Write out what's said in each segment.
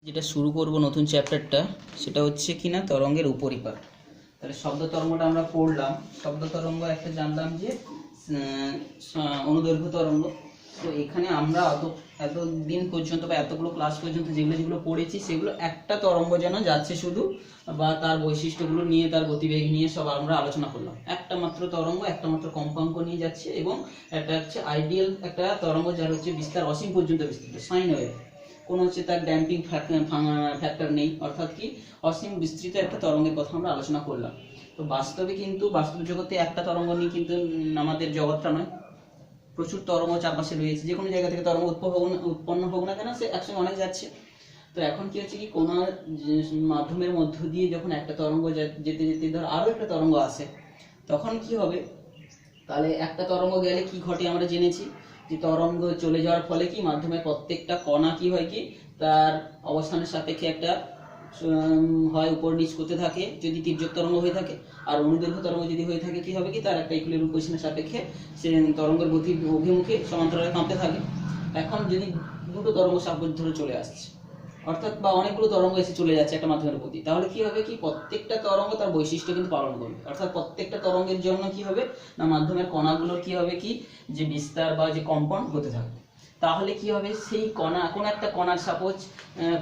যেটা শুরু করব নতুন চ্যাপ্টারটা সেটা হচ্ছে কিনা তরঙ্গের উপরিপাত। তাহলে শব্দ তরঙ্গটা আমরা পড়লাম। শব্দ তরঙ্গ একটা জানলাম যে অনুদৈর্ঘ্য তরঙ্গ। তো এখানে আমরা এতদিন পর্যন্ত বা এতগুলো ক্লাস পর্যন্ত যেগুলো পড়েছি সেগুলো একটা তরঙ্গ যেন যাচ্ছে শুধু, বা তার বৈশিষ্ট্যগুলো নিয়ে তার গতিবেগ নিয়ে সব আমরা আলোচনা করলাম। একটা মাত্র তরঙ্গ, একটা মাত্র কম্পাঙ্ক নিয়ে যাচ্ছে, এবং একটা হচ্ছে আইডিয়াল একটা তরঙ্গ যার হচ্ছে বিস্তার অসীম পর্যন্ত বিস্তৃত, সাইন ওয়েভ। কোনো হচ্ছে তার ড্যাম্পিং ফ্যাক্টর নেই, অর্থাৎ কি অসীম বিস্তৃত একটা তরঙ্গের কথা আমরা আলোচনা করলাম। তো বাস্তবে কিন্তু বাস্তব জগতে একটা তরঙ্গ নিয়ে কিন্তু আমাদের জগৎটা নয়, প্রচুর তরঙ্গ চারপাশে রয়েছে। যে কোনো জায়গা থেকে তরঙ্গ উৎপন্ন হোক না কেন, সে একসঙ্গে অনেক যাচ্ছে। তো এখন কি হচ্ছে কি কোনো মাধ্যমের মধ্য দিয়ে যখন একটা তরঙ্গ যেতে যেতে ধর আরো একটা তরঙ্গ আসে, তখন কি হবে? তাহলে একটা তরঙ্গ গেলে কি ঘটে আমরা জেনেছি যে তরঙ্গ চলে যাওয়ার ফলে কি মাধ্যমের প্রত্যেকটা কণা কি হয় কি তার অবস্থানের সাপেক্ষে একটা হয় উপর নিচ করতে থাকে যদি তির্যক তরঙ্গ হয়ে থাকে, আর অনুদৈর্ঘ্য তরঙ্গ যদি হয়ে থাকে কি হবে কি তার একটা ইকুইলিব্রিয়াম পজিশনের সাপেক্ষে সে তরঙ্গের গতির অভিমুখে সমান্তরালে কাঁপতে থাকে। এখন যদি দুটো তরঙ্গ সাপোজ ধরে চলে আসছে, অর্থাৎ বা অনেকগুলো তরঙ্গ এসে চলে যাচ্ছে একটা মাধ্যমের প্রতি, তাহলে কি হবে কি প্রত্যেকটা তরঙ্গ তার বৈশিষ্ট্য কিন্তু পালন করবে। অর্থাৎ প্রত্যেকটা তরঙ্গের জন্য কি হবে না মাধ্যমের কণাগুলোর কি হবে কি যে বিস্তার বা যে কম্পন হতে থাকবে। তাহলে কি হবে সেই কণা, কোন একটা কণার সাপোজ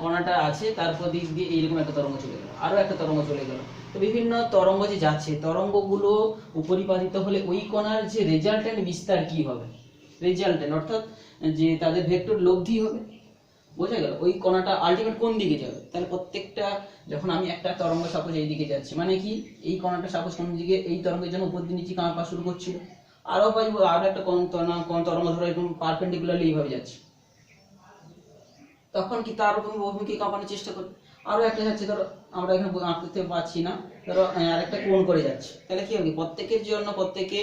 কণাটা আছে তারপর দিক দিয়ে এইরকম একটা তরঙ্গ চলে গেল, আরো একটা তরঙ্গ চলে গেল। তো বিভিন্ন তরঙ্গ যে যাচ্ছে, তরঙ্গগুলো উপরিপাতিত হলে ওই কণার যে রেজাল্টেন্ট বিস্তার কি হবে, রেজাল্টেন্ট অর্থাৎ যে তাদের ভেক্টর লব্ধি হবে। বোঝা গেল? ওই কণাটা আলটিমেট কোন দিকে যাবে। তাহলে প্রত্যেকটা যখন আমি একটা তরঙ্গ সাপোজ এই দিকে যাচ্ছি, মানে কি এই কণাটা সাপোজ কোন দিকে, এই তরঙ্গের জন্য উপর দিয়ে নিচে কাঁপা শুরু করছিল, আরো পাইবো আরো একটা কোন তরঙ্গ ধরো এরকম পারপেন্ডিকুলারলি এইভাবে যাচ্ছে, তখন কি তার অভিমুখে কাঁপানোর চেষ্টা করবে। আরো একটা যাচ্ছে, ধরো আমরা এখানে আঁকতে পাচ্ছি না, ধরো আরেকটা কোণ করে যাচ্ছে, তাহলে কি হবে প্রত্যেকের জন্য প্রত্যেকে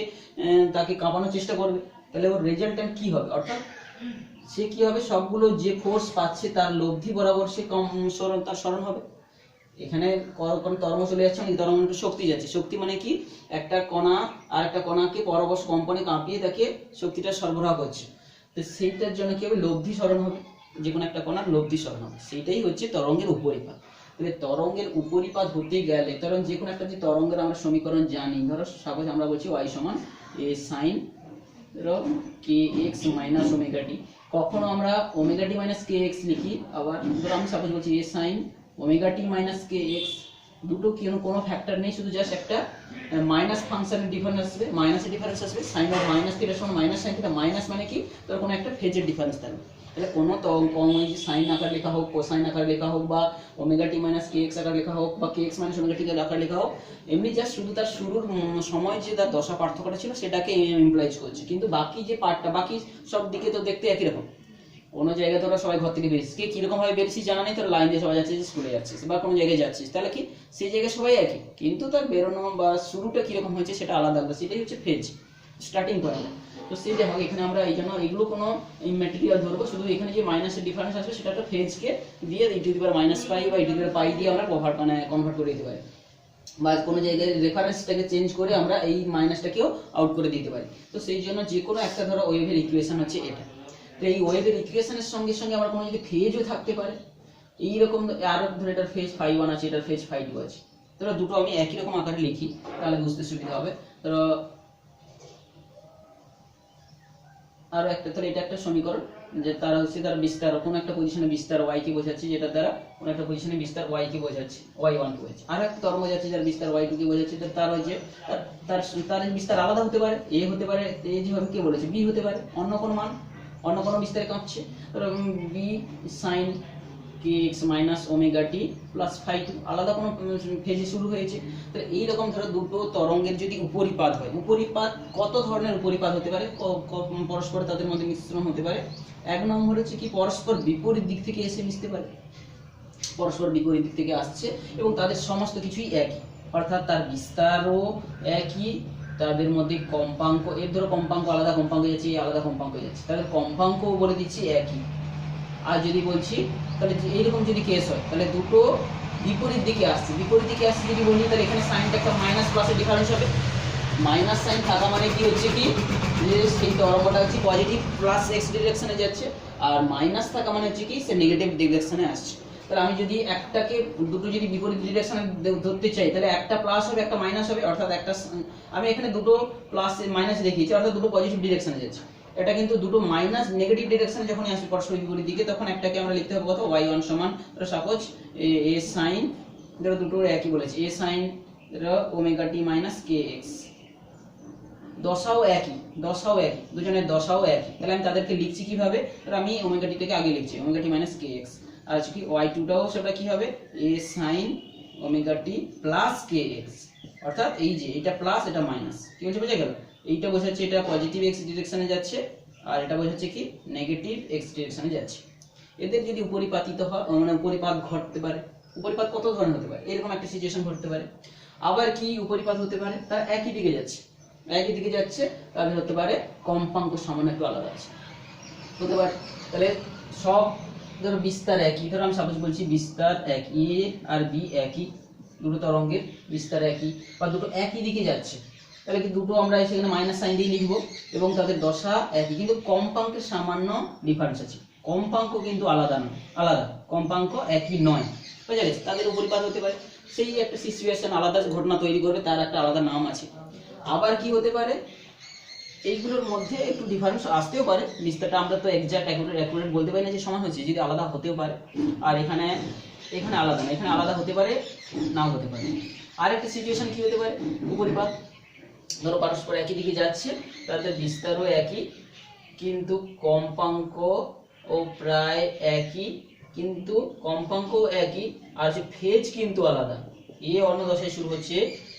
তাকে কাঁপানোর চেষ্টা করবে। তাহলে ওর রেজাল্টেন্ট কি হবে, অর্থাৎ সে কি হবে সবগুলো যে ফোর্স পাচ্ছে তার লব্ধি বরাবর সে তার স্মরণ হবে। এখানে কোন তরঙ্গ চলে যাচ্ছে, মানে তরঙ্গের শক্তি যাচ্ছে। শক্তি মানে কি একটা কণা আর একটা কণাকে পরবশ কম্পনে কাঁপিয়ে তাকে শক্তিটা সরবরাহ করছে। তো সেইটার জন্য কি হবে লব্ধি স্মরণ হবে, যে কোনো একটা কণার লব্ধি স্মরণ হবে। সেইটাই হচ্ছে তরঙ্গের উপরিপাত। তাহলে তরঙ্গের উপরিপাত হতে গেলে ধরুন যে কোনো একটা যে তরঙ্গের আমরা সমীকরণ জানি, ধরো সাপোজ আমরা বলছি y সমান a sin k x minus omega t. কখনো আমরা omega t minus k x লিখি, আবার ধরো আমি সাপোজ বলছি a sine omega t minus k x. দুটো কোনো ফ্যাক্টর নেই, শুধু জাস্ট একটা মাইনাস ফাংশনের ডিফারেন্স আসবে, মাইনাসের ডিফারেন্স আসবে। সাইন অফ মাইনাস থিটা সমান মাইনাস সাইন থিটা, মাইনাস মানে কি তার কোনো একটা ফেজের ডিফারেন্স থাকবে। তাহলে কোনো সাইন আকার লেখা হোক, কোসাইন আকার লেখা হোক, বা omega t minus k x আকার লেখা হোক, বা কে এক্স মাইনাস ওমেগা টি আকার লেখা হোক, এমনি জাস্ট শুধু তার শুরুর সময় যে তার দশা পার্থক্যটা ছিল সেটাকে ইমপ্লাইজ করছে, কিন্তু বাকি যে পার্টটা বাকি সব দিকে তো দেখতে একই রকম। কোনো জায়গায় তোরা সবাই ঘর থেকে বেরিয়েছিস, কে কিরকম ভাবে বেরিয়েছিস জানা নেই, তোর লাইন দিয়ে সবাই যাচ্ছিস, স্কুলে যাচ্ছিস বা কোনো জায়গায় যাচ্ছিস, তাহলে কি সেই জায়গায় সবাই একই, কিন্তু তার বেরোনো বা শুরুটা কিরকম হয়েছে সেটা আলাদা আলাদা, সেটাই হচ্ছে ফেজ, স্টার্টিং পয়েন্ট। তো সেই যাই হোক এখানে আমরা এই জন্য এগুলো কোনো ম্যাটেরিয়াল ধরবো, শুধু এখানে যে মাইনাসের ডিফারেন্স আসবে সেটা একটা ফেজকে দিয়ে ই টু দি পাওয়ার মাইনাস পাই বা ই টু দি পাওয়ার পাই দিয়ে আমরা কনভার্ট করে দিতে পারি, বা কোনো জায়গায় রেফারেন্সটাকে চেঞ্জ করে আমরা এই মাইনাসটাকেও আউট করে দিতে পারি। তো সেই জন্য যে কোনো একটা ধরো ওয়েভের ইকুয়েশন হচ্ছে এটা। তো এই ওয়েভের ইকুয়েশনের সঙ্গে সঙ্গে আমার কোনো যদি ফেজও থাকতে পারে, এইরকম আরো ধরো এটার ফেজ ফাই 1 আছে, এটার ফেজ ফাই 2 আছে, ধরো দুটো আমি একই রকম আকারে লিখি তাহলে বুঝতে সুবিধা হবে। ধরো আরো একটা, তাহলে এটা একটা সমীকরণ যে তার হচ্ছে তার বিস্তার কোনো একটা পজিশনে বিস্তার y কে বোঝাচ্ছি, যেটা দ্বারা কোনো একটা পজিশনে বিস্তার y কে বোঝাচ্ছি, y1 কে বোঝাচ্ছি। আর একটা তরঙ্গ যাচ্ছে যার বিস্তার y2 কে বোঝাচ্ছি, তার হচ্ছে তার বিস্তার আলাদা হতে পারে, a হতে পারে, a যেভাবে কে বলেছে b হতে পারে, অন্য কোনো মান অন্য কোনো বিস্তারে কাঁপছে, ধরো b sin kx minus omega t plus phi 2 আলাদা কোনো ফেজে শুরু হয়েছে। তো এইরকম ধরো দুটো তরঙ্গের যদি উপরিপাত হয়, উপরিপাত কত ধরনের উপরিপাত হতে পারে, পরস্পর তাদের মধ্যে মিশ্রণ হতে পারে। এক নম্বর হচ্ছে কি পরস্পর বিপরীত দিক থেকে এসে মিশতে পারে, পরস্পর বিপরীত দিক থেকে আসছে এবং তাদের সমস্ত কিছুই একই, অর্থাৎ তার বিস্তারও একই, তাদের মধ্যে কম্পাঙ্ক, এর ধরো কম্পাঙ্ক আলাদা কম্পাঙ্ক যাচ্ছে, আলাদা কম্পাঙ্ক যাচ্ছে, তাদের কম্পাঙ্কও বলে দিচ্ছি একই। আর যদি বলছি তাহলে এইরকম যদি কেস হয় তাহলে দুটো বিপরীত দিকে আসছে, যদি বলি তাহলে এখানে সাইনটা একটা মাইনাস প্লাসের ডিফারেন্স হবে। মাইনাস সাইন থাকা মানে কি হচ্ছে কি যে সেই তরঙ্গটা হচ্ছে পজিটিভ প্লাস এক্স ডিরেকশনে যাচ্ছে, আর মাইনাস থাকা মানে হচ্ছে কি সে নেগেটিভ ডিরেকশনে আসছে। তাহলে আমি যদি একটাকে দুটো যদি বিপরীত ডিরেকশনে ধরতে চাই তাহলে একটা প্লাস হবে একটা মাইনাস হবে, অর্থাৎ একটা আমি এখানে দুটো প্লাস মাইনাস দেখিয়েছি অর্থাৎ দুটো পজিটিভ ডিরেকশনে যাচ্ছে। এটা কিন্তু দুটো মাইনাস নেগেটিভ ডিরেকশনে যখন আসবে পরস্পর বিপরীত দিকে তখন একটাকে আমরা লিখতে হবে কত y1 সমান সাপোজ a sin, ধরো দুটো একই বলেছি a sin omega t minus kx, দশাও একই দুজনের দশাও একই, তাহলে আমি তাদেরকে লিখছি কিভাবে, তাহলে আমি ওমেগা টি থেকে আগে লিখছি ওমেগা টি মাইনাস kx, আর কি y2 টাও সেটা কি হবে a sin omega t plus kx, অর্থাৎ এই যে এটা প্লাস এটা মাইনাস, কি বলছে বোঝা গেল, এইটা বোঝাচ্ছে এটা পজিটিভ x ডিরেকশনে যাচ্ছে আর এটা বোঝাচ্ছে কি নেগেটিভ x ডিরেকশনে যাচ্ছে। এদের যদি উপরিপাতিত হয় মানে উপরিপাত ঘটতে পারে, উপরিপাত কত ধরনের হতে পারে, এরকম একটা সিচুয়েশন ঘটতে পারে। আবার কি উপরিপাত হতে পারে তার একই দিকে যাচ্ছে তাহলে হতে পারে কম্পাঙ্ক সামান্য একটু আলাদা আছে হতে পারে। তাহলে সব ধরো বিস্তার একই, ধরো আমি সাপোজ বলছি বিস্তার এক এ আর বি একই, দুটো তরঙ্গের বিস্তার একই বা দুটো একই দিকে যাচ্ছে, তাহলে কি দুটো আমরা সেখানে মাইনাস সাইন দিয়ে লিখবো এবং তাদের দশা একই, কিন্তু কম্পাঙ্কের সামান্য ডিফারেন্স আছে, কম্পাঙ্ক কিন্তু আলাদা কম্পাঙ্ক একই নয়, বুঝা গেছে, তাদের উপরিপাত হতে পারে। সেই একটা সিচুয়েশন আলাদা ঘটনা তৈরি করবে, তার একটা আলাদা নাম আছে। আবার কি হতে পারে এইগুলোর মধ্যে একটু ডিফারেন্স আসতেও পারে, বিস্তারটা আমরা তো এক্সাক্ট অ্যাকুরেট বলতে পারি না যে সমান হচ্ছে, যদি আলাদা হতেও পারে, আর এখানে আলাদা না, এখানে আলাদা হতে পারে নাও হতে পারে। আরেকটা সিচুয়েশন কি হতে পারে উপরিপাত, ধরো পারস্পর একই দিকে যাচ্ছে তাদের বিস্তারও একই কিন্তু কম্পাঙ্ক ও প্রায় একই, কিন্তু কম্পাঙ্ক একই আর যে ফেজ কিন্তু আলাদা, এ অন্য দশায় শুরু হচ্ছে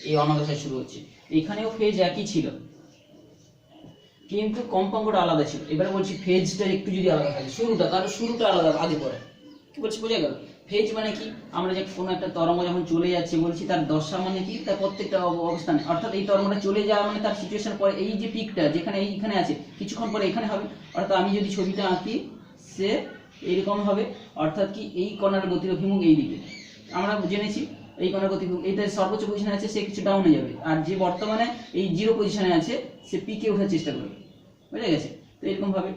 এ অন্য দশায় শুরু হচ্ছে, এখানেও ফেজ একই ছিল কিন্তু কম্পাঙ্কটা আলাদা ছিল। এবারে বলছি ফেজটা একটু যদি আলাদা থাকে, শুরুটা আলাদা আগে পরে, কি বলছি বোঝা গেল। ফেজ মানে কি, আমরা যে কোনো একটা তরঙ্গ যখন চলে যাচ্ছে বলছি তার দশা মানে কি, তার প্রত্যেকটা অবস্থানে, অর্থাৎ এই তরঙ্গটা চলে যাওয়া মানে তার সিচুয়েশন পরে এই যে পিকটা যেখানে এইখানে আছে কিছুক্ষণ পরে এখানে হবে, অর্থাৎ আমি যদি ছবিটা আঁকি সে এইরকম হবে, অর্থাৎ কি এই কণার গতির অভিমুখ এই দিকে, আমরা জেনেছি এই কণার গতি এইটা সর্বোচ্চ পজিশনে আছে সে কিছু ডাউনে যাবে, আর যে বর্তমানে এই জিরো পজিশনে আছে সে পিকে ওঠার চেষ্টা করবে, বুঝা গেছে। তো এরকম ভাবে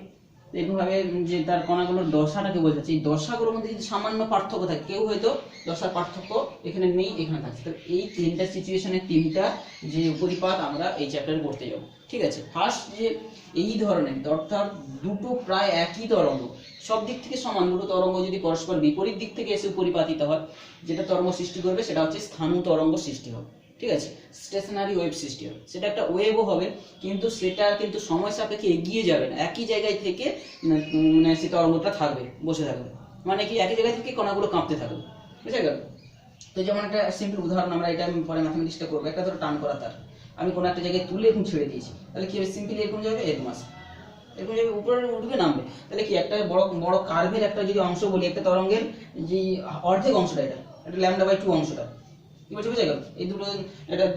যে তার কণাগুলোর দশাটাকে বোঝাচ্ছে, এই দশাগুলোর মধ্যে যদি সামান্য পার্থক্য থাকে, কেউ হয়তো দশার পার্থক্য এখানে নেই এখানে থাকছে, তো এই তিনটা সিচুয়েশনের তিনটা যে উপরিপাত আমরা এই চ্যাপ্টারে পড়তে যাব, ঠিক আছে। ফার্স্ট যে এই ধরনের অর্থাৎ দুটো প্রায় একই তরঙ্গ সব দিক থেকে সমান, দুটো তরঙ্গ যদি পরস্পর বিপরীত দিক থেকে এসে উপরিপাতিত হয়, যেটা তরঙ্গ সৃষ্টি করবে সেটা হচ্ছে স্থানু তরঙ্গ সৃষ্টি হবে, ঠিক আছে, স্টেশনারি ওয়েভ সৃষ্টি হবে, সেটা একটা ওয়েভও হবে কিন্তু সেটা কিন্তু সময় সাপেক্ষে এগিয়ে যাবে না, একই জায়গায় থেকে মানে সে তরঙ্গটা থাকবে, বসে থাকবে, মানে কি একই জায়গায় থেকে কণাগুলো কাঁপতে থাকবে, বুঝা গেল। তো যেমন একটা সিম্পল উদাহরণ, আমরা এটা পরে ম্যাথমেটিক্সটা করবো, একটা ধরো টান করা তার আমি কোনো একটা জায়গায় তুলে এরকম ছেড়ে দিয়েছি, তাহলে কি হবে সিম্পলি এরকম যাবে এরকম আসবে, এরকম যাবে উপরে উঠবে নামবে, তাহলে কি একটা বড় কার্ভের একটা যদি অংশ বলি, একটা তরঙ্গের যে অর্ধেক অংশটা এটা λ/2 অংশটা, কি বলছে বুঝা গেল। এই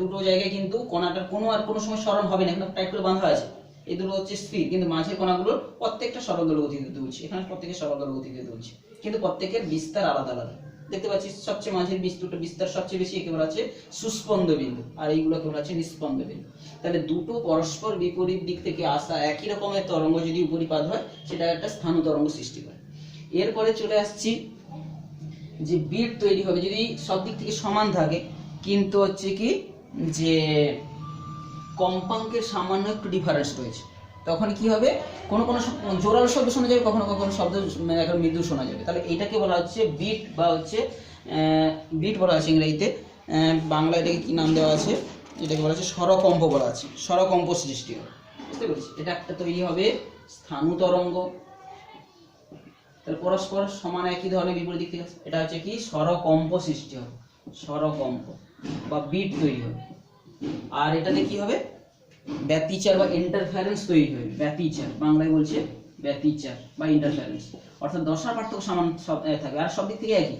দুটো জায়গায় কিন্তু কণাটার কোনো সময় সরণ হবে না, এখানে টাইট করে বাঁধা আছে, এই দুটো হচ্ছে স্থির, কিন্তু মাঝের কণাগুলোর প্রত্যেকটা সরলদল গতিতে দুলছে, এখানে প্রত্যেকের সরলদল গতিতে দুলছে, কিন্তু প্রত্যেকের বিস্তার আলাদা আলাদা, দেখতে পাচ্ছি সবচেয়ে মাঝের বিস্তার সবচেয়ে বেশি একেবারে আছে সুস্পন্দ বিন্দু, আর এইগুলো কেবল আছে নিস্পন্দ বিন্দু। তাহলে দুটো পরস্পর বিপরীত দিক থেকে আসা একই রকমের তরঙ্গ যদি উপরিপাত হয় সেটা একটা স্থানু তরঙ্গ সৃষ্টি করে। এরপরে চলে আসছি যে বিট তৈরি হবে যদি সব দিক থেকে সমান থাকে, কিন্তু হচ্ছে কি যে কম্পাঙ্কের সামান্য একটু ডিফারেন্স রয়েছে, তখন কি হবে কোনো জোরালো শব্দ শোনা যাবে, কখনো শব্দ এখন মৃদু শোনা যাবে, তাহলে এটাকে বলা হচ্ছে বিট বা হচ্ছে বিট বলা আছে ইংরেজিতে, বাংলা এটাকে কি নাম দেওয়া আছে, এটাকে বলা হচ্ছে স্বরকম্প বলা আছে, স্বরকম্প সৃষ্টি হবে, বুঝতে পেরেছি। এটা একটা তৈরি হবে স্থানু তরঙ্গ, তাহলে পরস্পর সমান একই ধরনের বিপরীত দিক থেকে, এটা হচ্ছে কি স্বরকম্প সৃষ্টি হবে, স্বরকম্প বা বিট তৈরি হবে। আর এটাতে কি হবে ব্যতিচার বা ইন্টারফারেন্স তৈরি হবে, ব্যতিচার বাংলায় বলছে ব্যতিচার বা ইন্টারফারেন্স, অর্থাৎ দশার পার্থক্য সমান সব থাকবে আর সব দিক থেকে একই।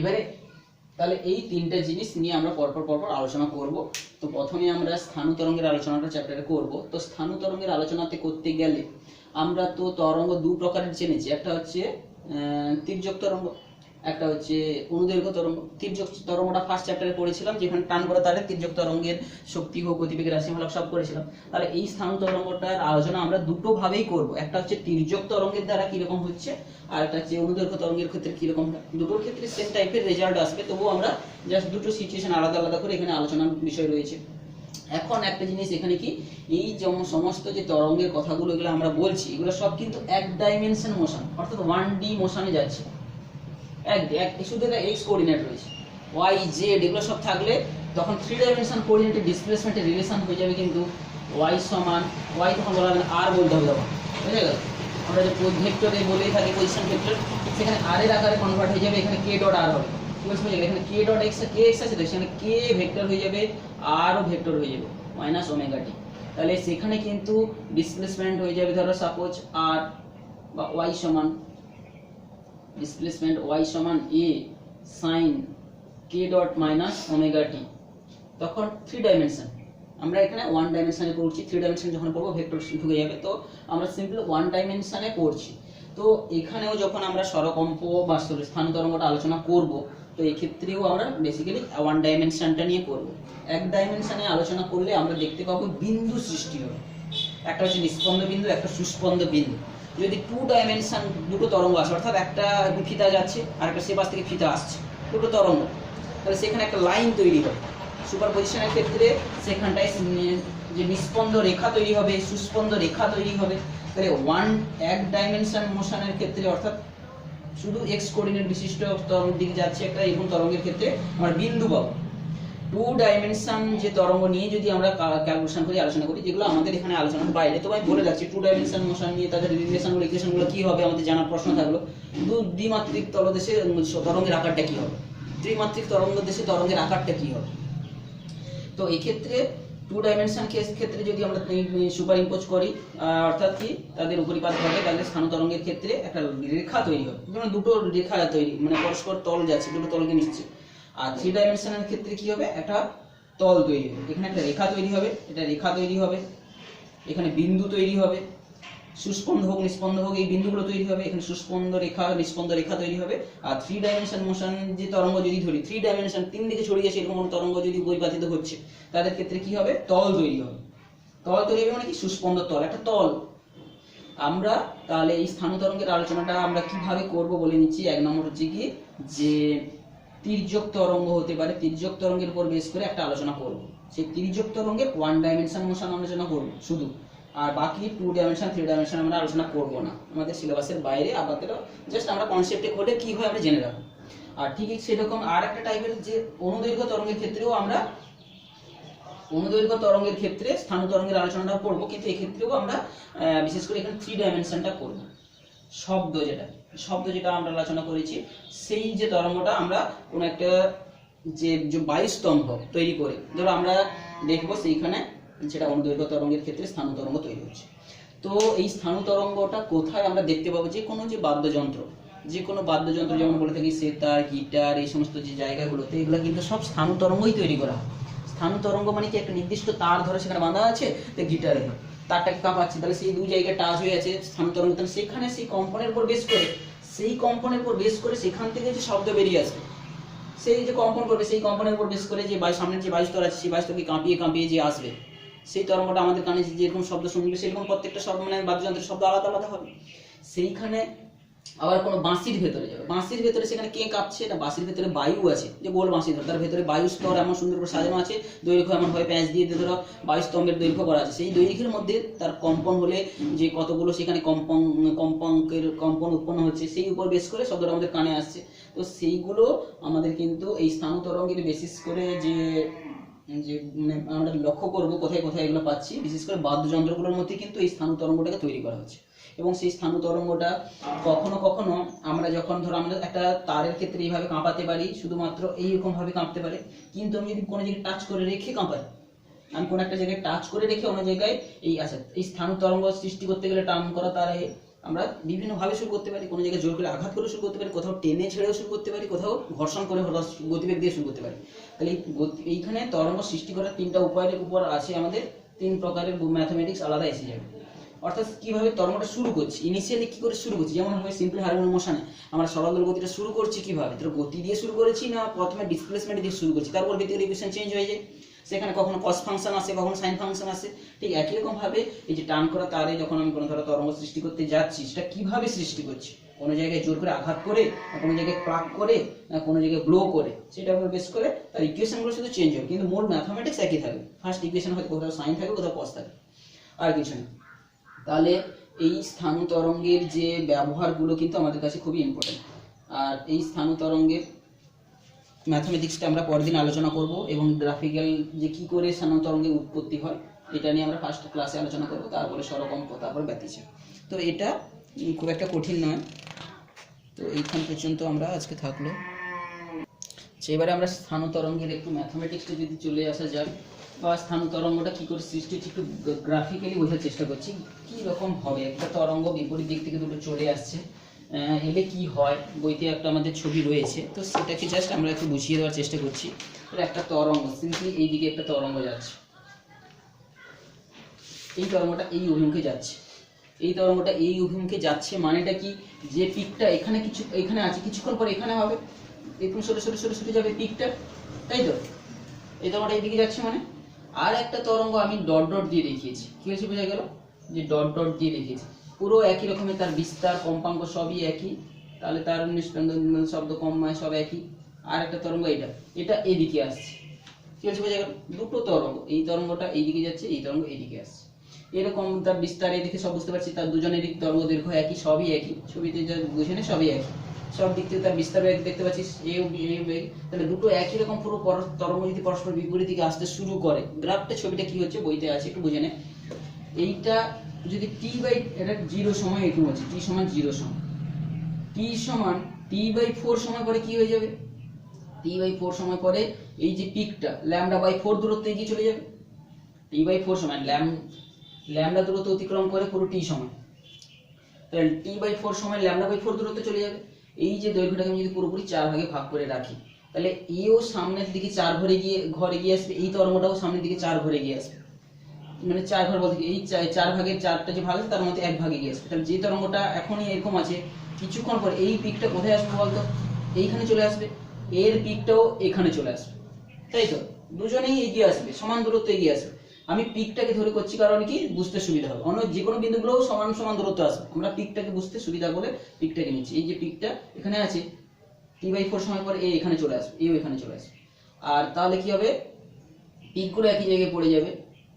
এবারে তাহলে এই তিনটা জিনিস নিয়ে আমরা পরপর আলোচনা করব। তো প্রথমে আমরা স্থানু তরঙ্গের আলোচনাটা চ্যাপ্টারে করব। তো স্থানু তরঙ্গের আলোচনাতে করতে গেলে আমরা তো তরঙ্গ দু প্রকারের জেনেছি, একটা হচ্ছে তির্যক তরঙ্গ একটা হচ্ছে অনুদৈর্ঘ্য তরঙ্গ। তির্যক তরঙ্গটা ফার্স্ট চ্যাপ্টারে পড়েছিলাম, যেখানে টান করা তারে তির্যক তরঙ্গের শক্তি হোক গতিবেগের রাশিমালা সব করেছিলাম। তাহলে এই স্থান তরঙ্গটার আলোচনা আমরা দুটো ভাবেই করব, একটা হচ্ছে তির্যক তরঙ্গের দ্বারা কিরকম হচ্ছে, আর একটা হচ্ছে অনুদৈর্ঘ্য তরঙ্গের ক্ষেত্রে কিরকম। দুটোর ক্ষেত্রে সেম টাইপের রেজাল্ট আসবে, তবুও আমরা জাস্ট দুটো সিচুয়েশন আলাদা আলাদা করে এখানে আলোচনার বিষয় রয়েছে। এখন একটা জিনিস এখানে কি, এই যেমন সমস্ত যে তরঙ্গের কথাগুলো এগুলো আমরা বলছি, এগুলো সব কিন্তু এক ডাইমেনশন মোশন, অর্থাৎ 1D মোশনে যাচ্ছে। শুধু একটা এক্স কোঅর্ডিনেট রয়েছে, ওয়াই জেড এগুলো সব থাকলে তখন 3 ডাইমেনশন কোঅর্ডিনেটের ডিসপ্লেসমেন্টের রিলেশন হয়ে যাবে কিন্তু ওয়াই সমান ওয়াই, তখন বলা হবে আর বলতে হবে, তখন বুঝে গেল। আমরা যে ভেক্টরে বলেই থাকি পজিশন ভেক্টর, সেখানে আর এর আকারে কনভার্ট হয়ে যাবে, এখানে কে ডট আর হবে। এখানে কে ডট এক্স কে এক্স আছে, তো সেখানে কে ভেক্টর হয়ে যাবে, আরও ভেক্টর হয়ে যাবে মাইনাস ওমেগা টি। তাহলে সেখানে কিন্তু ডিসপ্লেসমেন্ট হয়ে যাবে, ধরো সাপোজ আর বা ওয়াই সমান ডিসপ্লেসমেন্ট ওয়াই সমান এ সাইন কে ডট মাইনাস ওমেগা টি, তখন 3 ডাইমেনশন। আমরা এখানে 1 ডাইমেনশনে পড়ছি, 3 ডাইমেনশন যখন পড়বো ভেক্টর ঢুকে যাবে, তো আমরা সিম্পল 1 ডাইমেনশনে পড়ছি। তো এখানেও যখন আমরা সরকম্প বা স্থান তরঙ্গটা আলোচনা করব, তো এই ক্ষেত্রেও আমরা বেসিক্যালি 1 ডাইমেনশনটা নিয়ে করব। 1 ডাইমেনশনে আলোচনা করলে আমরা দেখতে পাবো বিন্দু সৃষ্টি হবে, একটা হচ্ছে নিস্পন্দ বিন্দু, একটা সুস্পন্দ বিন্দু। যদি 2 ডাইমেনশন দুটো তরঙ্গ আসে, অর্থাৎ একটা ফিতা যাচ্ছে আর একটা সে পাশ থেকে ফিতা আসছে, দুটো তরঙ্গ, তাহলে সেখানে একটা লাইন তৈরি হবে। সুপারপজিশনের ক্ষেত্রে সেখানটায় যে নিস্পন্দ রেখা তৈরি হবে, সুস্পন্দ রেখা তৈরি হবে। তাহলে 1 ডাইমেনশন মোশনের ক্ষেত্রে, অর্থাৎ শুধু এক্স কোঅর্ডিনেট বিশিষ্ট তরঙ্গের দিকে যাচ্ছে একটা এরকম তরঙ্গের ক্ষেত্রে আমরা বিন্দু পাবো। 2 ডাইমেনশন যে তরঙ্গ নিয়ে যদি আমরা ক্যালকুলেশন করি, আলোচনা করি, যেগুলো আমাদের এখানে আলোচনার বাইরে, তো আমি বলে রাখছি 2 ডাইমেনশন মোশন নিয়ে তাদের রিলেশনগুলো ইকুয়েশনগুলো কি হবে আমাদের জানার প্রশ্ন থাকলো। দ্বিমাত্রিক তলদেশে তরঙ্গের আকারটা কি হবে, ত্রিমাত্রিক তরঙ্গ দেশে তরঙ্গের আকারটা কি হবে। তো এই ক্ষেত্রে 2 ডাইমেনশন ক্ষেত্রে যদি আমরা সুপার ইম্পোজ করি, অর্থাৎ কি তাদের উপরিপাত হবে, তাহলে স্থান তরঙ্গের ক্ষেত্রে একটা রেখা তৈরি হবে, যেমন দুটো রেখা তৈরি, মানে পরস্পর তল যাচ্ছে, দুটো তলকে মিশছে। আর 3 ডাইমেনশনের ক্ষেত্রে কি হবে, একটা তল তৈরি হবে, এখানে একটা রেখা তৈরি হবে, এটা রেখা তৈরি হবে, এখানে বিন্দু তৈরি হবে, সুস্পন্দ হোক নিস্পন্দ হোক এই বিন্দুগুলো তৈরি হবে, এখানে সুস্পন্দ রেখা নিস্পন্দ রেখা তৈরি হবে। আর 3 ডাইমেনশন মোশন যে তরঙ্গ যদি ধরি, 3 ডাইমেনশন 3 দিকে ছড়িয়ে যাচ্ছে এরকম তরঙ্গ যদি বহির্বাতিত হচ্ছে, তাদের ক্ষেত্রে কি হবে, তল তৈরি হবে। তল তৈরি হবে মানে কি, সুস্পন্দ তল, একটা তল। আমরা তাহলে এই স্থান তরঙ্গের আলোচনাটা আমরা কিভাবে করব বলে নিচ্ছি। 1 নম্বর হচ্ছে কি, যে তির্যক তরঙ্গ হতে পারে, তির্যক তরঙ্গের উপর বেস করে একটা আলোচনা করব। সেই তির্যক তরঙ্গের 1 ডাইমেনশন মোশন আলোচনা করব শুধু, আর বাকি 2 ডাইমেনশন 3 ডাইমেনশন আমরা আলোচনা করব না, আমাদের সিলেবাসের বাইরে। আপাতত জাস্ট আমরা কনসেপ্টে করে কি হয় আমরা জেনে রাখবো। আর ঠিক সেরকম আর একটা টাইপের যে অনুদৈর্ঘ্য তরঙ্গের ক্ষেত্রেও আমরা অনুদৈর্ঘ্য তরঙ্গের ক্ষেত্রে স্থান তরঙ্গের আলোচনাটা করব, কিন্তু এক্ষেত্রেও আমরা বিশেষ করে এখানে 3 ডাইমেনশনটা করব। শব্দ যেটা আমরা আলোচনা করেছি, সেই যে তরঙ্গটা আমরা কোনো একটা যে বায়ুস্তম্ভ তৈরি করে, ধরো আমরা দেখবো সেইখানে যেটা অনুদৈর্ঘ্য তরঙ্গের ক্ষেত্রে স্থান তরঙ্গ তৈরি হচ্ছে। তো এই স্থান তরঙ্গটা কোথায় আমরা দেখতে পাবো, যে কোনো যে বাদ্যযন্ত্র, যেমন বলে থাকি সেতার, গিটার, এই সমস্ত যে জায়গাগুলোতে, এগুলো কিন্তু সব স্থান তরঙ্গই তৈরি করা হয়। স্থান তরঙ্গ মানে কি, একটা নির্দিষ্ট তার ধরে সেখানে বাঁধা আছে, তো গিটারে তারটাকে কাঁপাচ্ছে, তাহলে সেই দুই জায়গায় টাচ হয়ে আছে স্থান তরঙ্গ, তাহলে সেখানে সেই কম্পনের উপর বেস করে সেখান থেকে যে শব্দ বেরিয়ে আসবে, সেই যে কম্পন করবে, সেই কম্পনের উপর বেস করে যে সামনের যে বায়ুস্তর আছে, সেই বায়ুস্তরকে কাঁপিয়ে যে আসবে, সেই তরঙ্গটা আমাদের কানে যেরকম শব্দ শুনবে, সেরকম প্রত্যেকটা শব্দ মানে বাদ্যযন্ত্রের শব্দ আলাদা আলাদা হবে। সেইখানে আবার কোনো বাঁশির ভেতরে যাবে, বাঁশির ভেতরে সেখানে কে কাঁপছে না, বাঁশির ভেতরে বায়ু আছে, যে গোল বাঁশি ধরে, তার ভেতরে বায়ু স্তর এমন সুন্দর করে সাজানো আছে, দৈর্ঘ্য এমন হয় প্যাঁচ দিয়ে ধরো বায়ু স্তম্ভের দৈর্ঘ্য করা আছে, সেই দৈর্ঘ্যের মধ্যে তার কম্পন হলে যে কতগুলো সেখানে কম্পন উৎপন্ন হচ্ছে, সেই উপর বেশ করে শব্দটা আমাদের কানে আসছে। তো সেইগুলো আমাদের কিন্তু এই স্থান তরঙ্গের বেসিস করে যে মানে আমরা লক্ষ্য করবো কোথায় কোথায় এগুলো পাচ্ছি, বিশেষ করে বাদ্যযন্ত্রগুলোর মধ্যে কিন্তু এই স্থান তরঙ্গটাকে তৈরি করা হচ্ছে। এবং সেই স্থান তরঙ্গটা কখনো কখনো আমরা যখন ধরো আমরা একটা তারের ক্ষেত্রে এইভাবে কাঁপাতে পারি, শুধুমাত্র এইরকম ভাবে কাঁপতে পারে, কিন্তু আমি যদি কোনো জায়গায় টাচ করে রেখে কাঁপাই, আমি কোনো একটা জায়গায় টাচ করে রেখে অন্য জায়গায় এই স্থান তরঙ্গ সৃষ্টি করতে গেলে টান করা তারে আমরা বিভিন্নভাবে শুরু করতে পারি, কোনো জায়গায় জোর করে আঘাত করে শুরু করতে পারি, কোথাও টেনে ছেড়েও শুরু করতে পারি, কোথাও ঘর্ষণ করে গতিবেগ দিয়ে শুরু করতে পারি। তাহলে এইখানে তরঙ্গ সৃষ্টি করার 3টা উপায়ের উপর আছে আমাদের, 3 প্রকারের ম্যাথমেটিক্স আলাদা এসে যাবে। অর্থাৎ কিভাবে তরঙ্গটা শুরু করছি, ইনিশিয়ালি কি করে শুরু করছি। যেমন হবে সিম্পল হারমোনিক মোশনে আমরা সরল দোলক গতিটা শুরু করছি কিভাবে, তার গতি দিয়ে শুরু করেছি না প্রথমে ডিসপ্লেসমেন্ট দিয়ে শুরু করছি, তারপর ভিত্তিতে ইকুয়েশন চেঞ্জ হয়ে যায়, সেখানে কখনো কস ফাংশন আসে কখনো সাইন ফাংশন আসে। ঠিক একই রকম ভাবে এই যে টান করা তারে যখন আমি কোনো ধরো তরঙ্গ সৃষ্টি করতে যাচ্ছি, সেটা কিভাবে সৃষ্টি করছি, কোনো জায়গায় জোর করে আঘাত করে না কোনো জায়গায় প্লাগ করে না কোনো জায়গায় ব্লো করে, সেটার উপর বেস করে তার ইকুয়েশনগুলো শুধু চেঞ্জ হবে, কিন্তু মূল ম্যাথমেটিক্স একই থাকবে। ফার্স্ট ইকুয়েশন হয়তো কোথাও সাইন থাকবে কোথাও কস থাকবে, আর কিছু নেই। তাহলে এই স্থান তরঙ্গের যে ব্যবহারগুলো কিন্তু আমাদের কাছে খুবই ইম্পর্টেন্ট। আর এই স্থান তরঙ্গের ম্যাথমেটিক্সটা আমরা পরের দিন আলোচনা করব, এবং গ্রাফিক্যাল যে কি করে স্থান তরঙ্গের উৎপত্তি হয় এটা নিয়ে আমরা ফার্স্ট ক্লাসে আলোচনা করব, তারপরে সরল অঙ্ক, তারপরে ব্যতিচাপ। তো এটা খুব একটা কঠিন নয়। তো এইখান পর্যন্ত আমরা আজকে থাকলো। এবারে আমরা স্থান তরঙ্গের একটু ম্যাথমেটিক্সটা যদি চলে আসা যাক, বা স্থান তরঙ্গটা কি করে সৃষ্টি হচ্ছে একটু গ্রাফিক্যালি বোঝার চেষ্টা করছি কি রকম হবে। একটা তরঙ্গ বিপরীত দিক থেকে দুটো চলে আসছে, এলে কি হয়, বইতে একটা আমাদের ছবি রয়েছে, তো সেটাকে জাস্ট আমরা একটু বুঝিয়ে দেওয়ার চেষ্টা করছি। একটা তরঙ্গ সিম্পলি এইদিকে একটা তরঙ্গ যাচ্ছে, এই তরঙ্গটা এই অভিমুখে যাচ্ছে, এই তরঙ্গটা এই অভিমুখে যাচ্ছে মানেটা কি, যে পিকটা এখানে কিছু এখানে আছে কিছুক্ষণ পরে এখানে হবে, একটু সরে সরে সরে সরে যাবে পিকটা, তাই তো। এই তরঙ্গটা এইদিকে যাচ্ছে মানে, আর একটা তরঙ্গ আমি ডট ডট দিয়ে দেখিয়েছি, কি হয়েছে বোঝা গেল, যে ডট ডট দিয়ে দেখিয়েছি, পুরো একই রকমের, তার বিস্তার কম্পাঙ্ক সবই একই, তাহলে তার নিষ্পন্দন শব্দ কম্পাঙ্ক সব একই। আর একটা তরঙ্গ এটা এটা এইদিকে আসছে, কি হয়েছে বোঝা গেল, দুটো তরঙ্গ, এই তরঙ্গটা এইদিকে যাচ্ছে, এই তরঙ্গ এইদিকে আসছে, এরকম তার বিস্তার এদিকে সব বুঝতে পারছি, তার দুজনেরই তরঙ্গ দৈর্ঘ্য একই, সবই একই, ছবিতে যা বুঝে নে সবই একই, সব দিক থেকে তার বিস্তার বেগ দেখতে পাচ্ছিস এও বেগ, তাহলে দুটো একই রকম পুরো তরঙ্গ যদি পরস্পর বিপরীত দিকে আসতে শুরু করে, গ্রাফটা ছবিটা কি হচ্ছে বইতে আছে একটু বুঝে নে। এইটা যদি টি বাই এটা 0 সময় এরকম হচ্ছে, টি সমান 0 সময়, টি সমান t/4 সময় পরে কি হয়ে যাবে, t/4 সময় পরে এই যে পিকটা λ/4 দূরত্বে এগিয়ে চলে যাবে, t/4 সময় ল্যামডা দূরত্ব অতিক্রম করে পুরো টি সময়, তাহলে t/4 সময় λ/4 দূরত্বে চলে যাবে। এই যে দৈর্ঘ্যটাকে আমি যদি পুরোপুরি 4 ভাগে ভাগ করে রাখি, তাহলে এও সামনের দিকে 4 ঘরে গিয়ে আসবে, এই তরঙ্গটাও সামনের দিকে 4 ঘরে গিয়ে আসবে, মানে 4 ঘর বলতে এই 4 ভাগের 4টা যে ভাগ আছে তার মধ্যে 1 ভাগে গিয়ে আসবে। তাহলে যে তরঙ্গটা এখনই এরকম আছে, কিছুক্ষণ পর এই পিকটা কোথায় আসবে বলতো, এইখানে চলে আসবে, এর পিকটাও এখানে চলে আসবে, তাই তো, দুজনেই এগিয়ে আসবে, সমান দূরত্ব এগিয়ে আসবে। আমি পিকটাকে ধরে করছি কারণ কি বুঝতে সুবিধা হবে, অন্য যে কোনো বিন্দুগুলোও সমান সমান দূরত্ব আসবে, আমরা পিকটাকে বুঝতে সুবিধা বলে পিকটাকে নিচ্ছি। এই যে পিকটা এখানে আছে, t/4 সময় পরে এখানে চলে আসবে, এও এখানে চলে আসবে, আর তাহলে কি হবে, পিকগুলো একই জায়গায় পড়ে যাবে।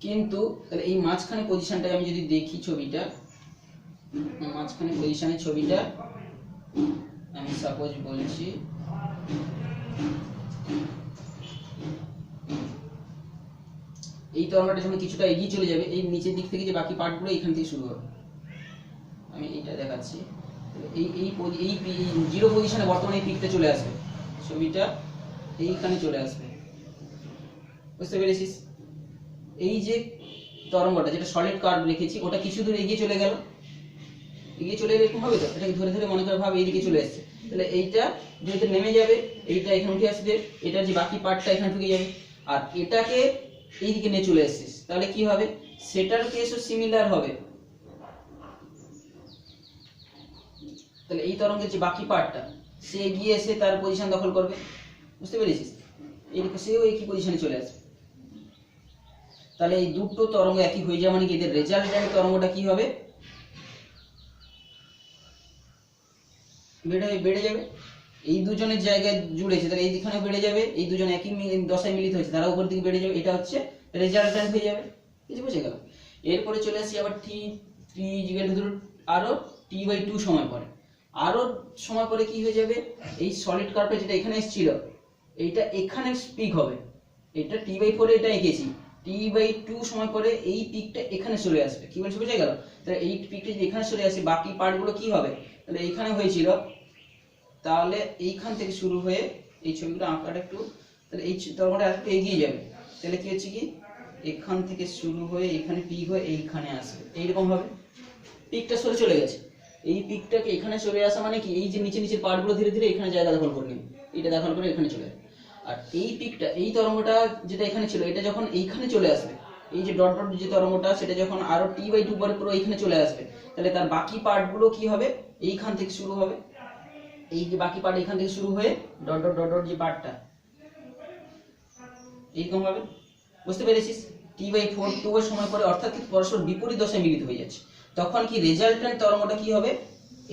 কিন্তু তাহলে এই মাঝখানে পজিশনটা আমি যদি দেখি, ছবিটা মাঝখানে পজিশনের ছবিটা আমি সাপোজ বলছি, এই তরঙ্গটা যখন কিছুটা এগিয়ে চলে যাবে, এই নিচের দিক থেকে যে বাকি পার্টগুলো এখান থেকে শুরু হবে, আমি এইটা দেখাচ্ছি, এই এই এই 0 পজিশনে বর্তমানে এই পিকটা চলে আসবে, ছবিটা এইখানে চলে আসবে, বুঝতে পেরেছিস। এই যে তরঙ্গটা যেটা সলিড কার্ভ রেখেছি, ওটা কিছু দূর এগিয়ে চলে গেল, এগিয়ে চলে এরকম হবে তো, এটাকে ধরে ধরে মনে করে ভাবে এইদিকে চলে আসছে, তাহলে এইটা যেহেতু নেমে যাবে, এইটা এখানে উঠে আসবে, এটার যে বাকি পার্টটা এখানে ঢুকে যাবে, আর এটাকে এইদিকে নিয়ে চলে আসছিস, তাহলে কি হবে, সেটার কেসও সিমিলার হবে। তাহলে এই তরঙ্গের যে বাকি পার্টটা সে এগিয়ে এসে তার পজিশন দখল করবে, বুঝতে পেরেছিস, এইদিকে সেও একই পজিশনে চলে আসবে। তাহলে এই দুটো তরঙ্গ একই হয়ে যাবে মানে কি এদের রেজাল্টেন্ট তরঙ্গটা কি হবে, বেড়ে যাবে। এই দুজনের জায়গায় জুড়েছে, তাহলে এই দিকখানে বেড়ে যাবে, এই দুজন একই দশায় মিলিত হয়েছে, তারা উপর দিকে বেড়ে যাবে, এটা হচ্ছে রেজাল্টেন্ট হয়ে যাবে, কিছু বুঝে গেল। এরপরে চলে আসি আবার আরো t/2 সময় পরে, আরো সময় পরে কি হয়ে যাবে, এই সলিড কার্ভটা যেটা এখানে এসেছিল, এইটা এখানে পিক হবে, এটা t/4 এটা এঁকেছি, t/2 সময় পরে এই পিকটা এখানে চলে আসবে, কি বলছে বুঝে গেল। তাহলে এই পিকটা যদি এখানে চলে আসে, বাকি পার্টগুলো কি হবে, তাহলে এইখানে হয়েছিল, তাহলে এইখান থেকে শুরু হয়ে এই ছবিগুলো আঁকাটা একটু, তাহলে এই তরঙ্গটা একটু এগিয়ে যাবে, তাহলে কি হচ্ছে কি এখান থেকে শুরু হয়ে এখানে পিক হয়ে এইখানে আসবে, এইরকম হবে, পিকটা সরে চলে গেছে, এই পিকটাকে এখানে চলে আসা মানে কি এই যে নিচে নিচের পার্টগুলো ধীরে ধীরে এখানে জায়গা দখল করে নেবে, এটা দখল করে এখানে চলে যাবে। আর এই পিকটা এই তরঙ্গটা যেটা এখানে ছিল, এটা যখন এইখানে চলে আসবে, এই যে ডট ডট যে তরঙ্গটা সেটা যখন আরো t/2 পরে পুরো এইখানে চলে আসবে, তাহলে তার বাকি পার্টগুলো কি হবে, এইখান থেকে শুরু হবে, এই যে বাকি পার্ট এইখান থেকে শুরু হয়ে ডট ডট ডট ডট যে পার্টটা এইরকম হবে। বুঝতে পেরেছিস? t/4 2 এর সময় পরে অর্থাৎ পরস্পর বিপরীত দশায় মিলিত হয়ে যাচ্ছে, তখন কি রেজাল্ট্যান্ট তরঙ্গটা কি হবে,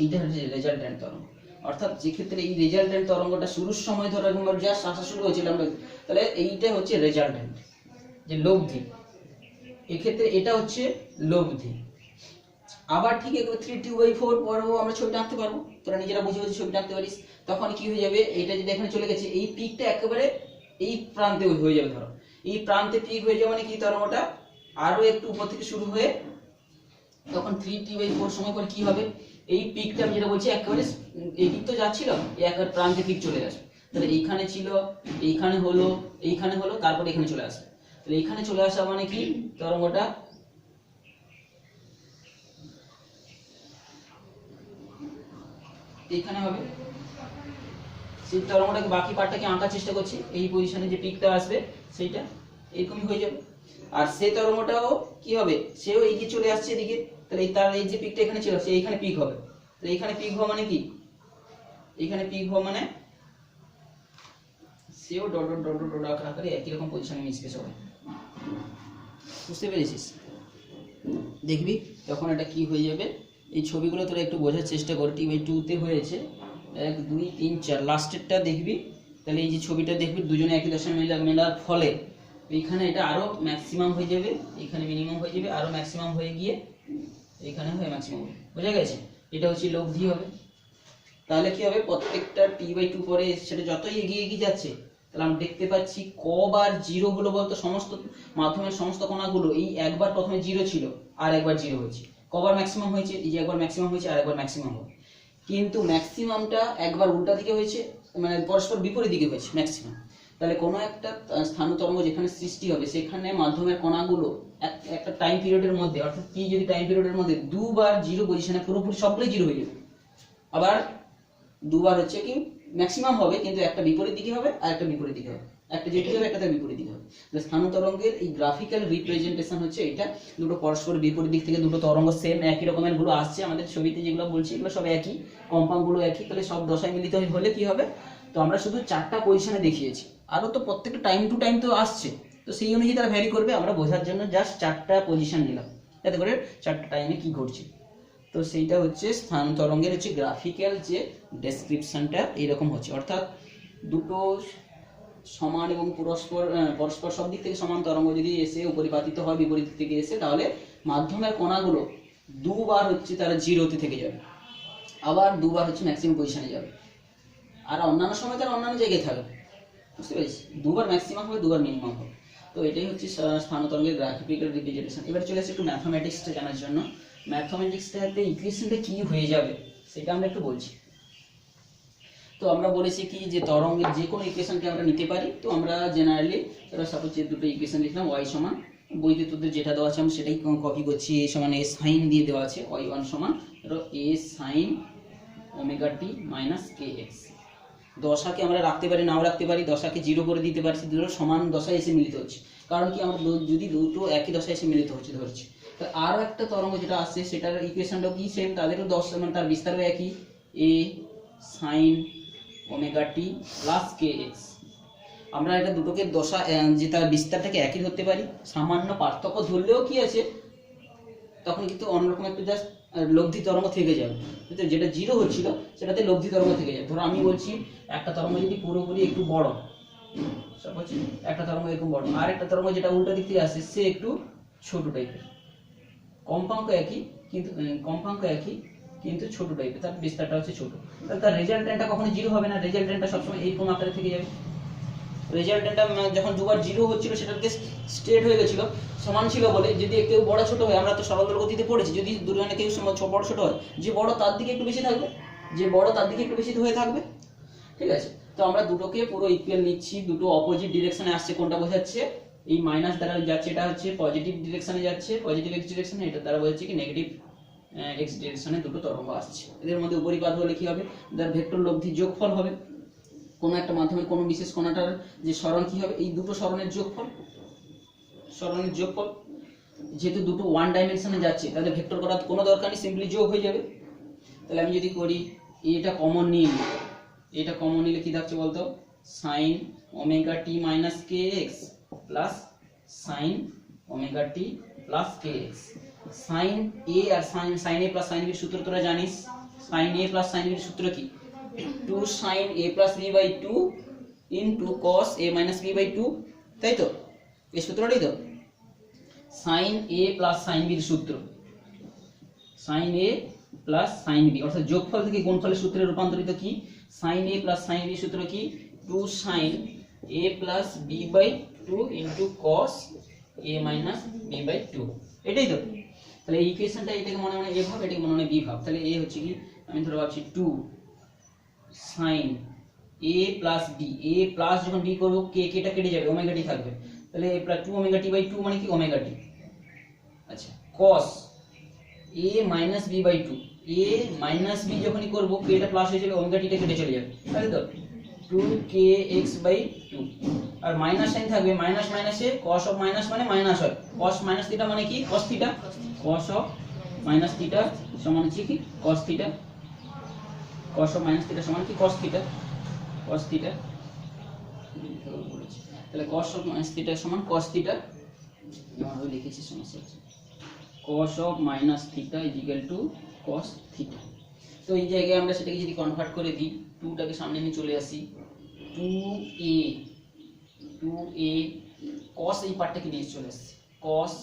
এইটা হচ্ছে রেজাল্ট্যান্ট তরঙ্গ। অর্থাৎ যে ক্ষেত্রে এই রেজাল্ট্যান্ট তরঙ্গটা শুরুর সময় ধরো একবার জাস্ট আসা শুরু হয়েছিল আমরা, তাহলে এইটা হচ্ছে রেজাল্ট্যান্ট, যে লব্ধি, এক্ষেত্রে এটা হচ্ছে লব্ধি। আবার ঠিক একবার 3/2 পরেও আমরা ছবিটা আঁকতে পারবো, তোরা নিজেরা বুঝে বুঝে ছবিটা আঁকতে পারিস। তখন কি হয়ে যাবে, এটা যদি এখানে চলে গেছে, এই পিকটা একেবারে এই প্রান্তে হয়ে যাবে, ধরো এই প্রান্তে পিক হয়ে যাবে, মানে কি তরঙ্গটা আরো একটু উপর থেকে শুরু হয়ে তখন 3t/4 সময় পর কি হবে, এই পিকটা আমি যেটা বলছি একেবারে এই দিক তো যাচ্ছিল, এই একেবারে প্রান্তে পিক চলে আসবে, তাহলে এইখানে ছিল, এইখানে হলো, এইখানে হলো, তারপর এখানে চলে আসবে। তাহলে এখানে চলে আসা মানে কি তরঙ্গটা এখানে হবে, সেই তরঙ্গটাকে বাকি পার্টটাকে আঁকার চেষ্টা করছি, এই পজিশনে যে পিকটা আসবে সেইটা এরকমই হয়ে যাবে। আর সেই তরঙ্গটাও কি হবে, সেও এই যে চলে আসছে এদিকে, তাহলে তার এই যে পিকটা এখানে ছিল সে এইখানে পিক হবে, তাহলে এইখানে পিক হওয়া মানে কি, এখানে পিক হওয়া মানে সেও ডট ডট ডট ডট আকারে একই রকম পজিশনে মিশবে সবাই। বুঝতে পেরেছিস? দেখবি তখন এটা কি হয়ে যাবে, এই ছবিগুলো তোরা একটু বোঝার চেষ্টা কর। t/2 তে হয়েছে 1 2 3 4, লাস্টেরটা দেখবি, তাহলে এই যে ছবিটা দেখবি দুজনে একই দশায় মেলার ফলে এইখানে এটা আরো ম্যাক্সিমাম হয়ে যাবে, এখানে মিনিমাম হয়ে যাবে, আরো ম্যাক্সিমাম হয়ে গিয়ে এখানে হয়ে ম্যাক্সিমাম, বোঝা গেছে? এটা হচ্ছে লব্ধি হবে। তাহলে কি হবে, প্রত্যেকটা t/2 পরে সেটা যতই এগিয়ে এগিয়ে যাচ্ছে, তাহলে আমরা দেখতে পাচ্ছি কবার জিরো হলো বলতো, সমস্ত মাধ্যমের সমস্ত কণাগুলো এই একবার প্রথমে জিরো ছিল আর একবার জিরো হয়েছে, কবার ম্যাক্সিমাম হয়েছে, এই যে একবার ম্যাক্সিমাম হয়েছে আর একবার ম্যাক্সিমাম হবে, কিন্তু ম্যাক্সিমামটা একবার উল্টা দিকে হয়েছে, মানে পরস্পর বিপরীত দিকে হয়েছে ম্যাক্সিমাম। তাহলে কোনো একটা স্থানীয় তরঙ্গ যেখানে সৃষ্টি হবে সেখানে মাধ্যমের কণাগুলো একটা টাইম পিরিয়ডের মধ্যে, অর্থাৎ কি যদি টাইম পিরিয়ডের মধ্যে দুবার জিরো পজিশনে পুরোপুরি সবগুলোই জিরো হয়ে যাবে, আবার দুবার হচ্ছে কি ম্যাক্সিমাম হবে, কিন্তু একটা বিপরীত দিকে হবে আর একটা বিপরীত দিকে হবে, একটা যেটি হবে একটা তার বিপরীত দিকে হবে। স্থানীয় তরঙ্গের এই গ্রাফিক্যাল রিপ্রেজেন্টেশন হচ্ছে এটা, দুটো পরস্পর বিপরীত দিক থেকে দুটো তরঙ্গ সেম একই রকমের গুলো আসছে আমাদের ছবিতে যেগুলো বলছি এগুলো সব একই, কম্পাঙ্কগুলো একই, তাহলে সব দশায় মিলিত হলে কি হবে, তো আমরা শুধু 4টা পজিশনে দেখিয়েছি, আরো তো প্রত্যেকটা টাইম টু টাইম তো আসছে, তো সেই অনুযায়ী তারা ভ্যারি করবে, আমরা বোঝার জন্য জাস্ট 4টা পজিশন নিলাম, যাতে করে 4টা টাইমে কি ঘটছে। তো সেইটা হচ্ছে স্থান তরঙ্গের হচ্ছে গ্রাফিক্যাল যে ডেসক্রিপশনটা এইরকম হচ্ছে, অর্থাৎ দুটো সমান এবং পরস্পর সব দিক থেকে সমান তরঙ্গ যদি এসে উপরিপাতিত হয় বিপরীত দিক থেকে এসে, তাহলে মাধ্যমের কণাগুলো দুবার হচ্ছে তারা জিরোতে থেকে যাবে, আবার দুবার হচ্ছে ম্যাক্সিমাম পজিশনে যাবে, আর অন্যান্য সময় তারা অন্যান্য জায়গায় থাকবে। বুঝতে পেরেছি? দুবার ম্যাক্সিমাম হবে, দুবার মিনিমাম হবে। তো এটাই হচ্ছে স্থান তরঙ্গের গ্রাফিক্যাল রিপ্রেজেন্টেশন। এবার চলে আসে একটু ম্যাথমেটিক্সটা জানার জন্য। ম্যাথমেটিক্সটাতে ইকুয়েশনটা কি হয়ে যাবে সেটা আমরা একটু বলছি। তো আমরা বলেছি কি যে তরঙ্গের যে কোনো ইকুয়েশনকে আমরা নিতে পারি, তো আমরা জেনারেলি সাপোজ যে দুটো ইকুয়েশন লিখলাম, y সমান, বইতে তোদের যেটা দেওয়া আছে আমি সেটাই কপি করছি, a সমান a সাইন দিয়ে দেওয়া আছে, y1 সমান ধরো a sign omega t minus kx। দশাকে আমরা রাখতে পারি নাও রাখতে পারি, দশাকে জিরো করে দিতে পারছি, দুটো সমান দশায় এসে মিলিত হচ্ছে, কারণ কি আমরা যদি দুটো একই দশায় এসে মিলিত হচ্ছে ধরছি। তো আরও একটা তরঙ্গ যেটা আসছে সেটার ইকুয়েশনটাও কি সেম, তাদেরও মানে তার বিস্তারও একই, a sign omega t plus kx। আমরা এটা দুটোকে দশা যে তার বিস্তারটাকে একই ধরতে পারি, সামান্য পার্থক্য ধরলেও কি আছে তখন কিন্তু অন্যরকম একটু জাস্ট লব্ধি তরঙ্গ থেকে যাবে, যেটা জিরো হচ্ছিল সেটাতে লব্ধি তরঙ্গ থেকে যাবে। ধরো আমি বলছি একটা তরঙ্গ যদি পুরোপুরি একটু বড়, সাপোজ একটা তরঙ্গ এরকম বড়, আর একটা তরঙ্গ যেটা উল্টো দিক থেকে আসে সে একটু ছোট টাইপের, কম্পাঙ্ক একই কিন্তু ছোট টাইপের, তার বিস্তারটা হচ্ছে ছোট, তাহলে তার রেজাল্টেন্টটা কখনো জিরো হবে না, রেজাল্টেন্টটা সবসময় এইরকম আকারে থেকে যাবে। রেজাল্টেন্টটা যখন দুবার জিরো হচ্ছিল সেটাকে স্ট্রেট হয়ে গেছিল, সমান ছিল বলে, যদি কেউ বড় ছোট হয়, আমরা তো সরল গতিতে পড়েছি, যদি দুজনে কেউ বড় ছোট হয়, যে বড় তার দিকে একটু বেশি থাকবে, হয়ে থাকবে। ঠিক আছে, তো আমরা দুটোকে পুরো ইকুয়াল নিচ্ছি, দুটো অপোজিট ডিরেকশনে আসছে, কোনটা বোঝাচ্ছে এই মাইনাস দ্বারা যাচ্ছে, এটা হচ্ছে পজিটিভ ডিরেকশনে যাচ্ছে, পজিটিভ এক্স ডিরেকশনে, এটা দ্বারা বোঝাচ্ছে কি নেগেটিভ এক্স ডিরেকশনে দুটো তরঙ্গ আসছে। এদের মধ্যে উপরিপাত হলে কি হবে, তার ভেক্টর লব্ধি যোগফল হবে, কোনো একটা মাধ্যমে কোনো বিশেষ কণাটার যে সরণ কি হবে, এই দুটো সরণের যোগফল যেহেতু দুটো ওয়ান ডাইমেনশনে যাচ্ছে তাহলে ভেক্টর করার কোনো দরকার নেই, সিম্পলি যোগ হয়ে যাবে। তাহলে আমি যদি করি এটা কমন নিই, এটা কমন নিলে কি থাকছে বলতো, sign omega t minus k x plus sign omega t plus K x. Sign A R sign A plus sine বির সূত্র তোরা জানিস, সাইন এ প্লাস সাইন বির সূত্র কি, 2 sine A plus B by 2 into cos A minus B by 2, তাই তো? এই সূত্রটাই তো সাইন এ প্লাস সাইন বির সূত্র, sine A plus sine B অর্থাৎ যোগফল থেকে গুণফলের সূত্রে রূপান্তরিত কি, sine A plus sine B সূত্র কি, 2 sine A plus B by 2 into cos A minus B by 2, এটাই তো। তাহলে এই ইকুয়েশনটা এটাকে মনে মনে এ ভাব, এটাকে মনে মনে বি ভাব। তাহলে এ হচ্ছে কি, আমি ধরে ভাবছি 2 sine A plus B, A plus যখন বি করব কে কেটা কেটে যাবে, ওমেগা টি থাকবে, তাহলে A plus 2 omega t by 2 মানে কি ওমেগা টি। আচ্ছা, cos a minus B by 2, a minus B যখনই করব কেটা প্লাস হয়ে যাবে, ওমেগা টিটা কেটে চলে যাবে, তাই তো 2kx বাই 2, আর মাইনাস সাইন থাকবে, মাইনাস মাইনাসে cos অফ মাইনাস মানে মাইনাস হয়, cos মাইনাস থিটা মানে কি cos theta, cos of minus theta সমান হচ্ছে কি cos theta, cos of minus theta সমান কি cos থিটা, cos থিটা। তাহলে cos অফ মাইনাস থিটা সমান cos থিটা, এভাবে লিখেছি, সমস্যা হচ্ছে cos of minus theta is equal to cos theta. তো এই জায়গায় আমরা সেটাকে যদি কনভার্ট করে দিই, 2টাকে সামনে নিয়ে চলে আসি, 2a cos এই পার্টটাকে নিয়ে চলে আসছে, cos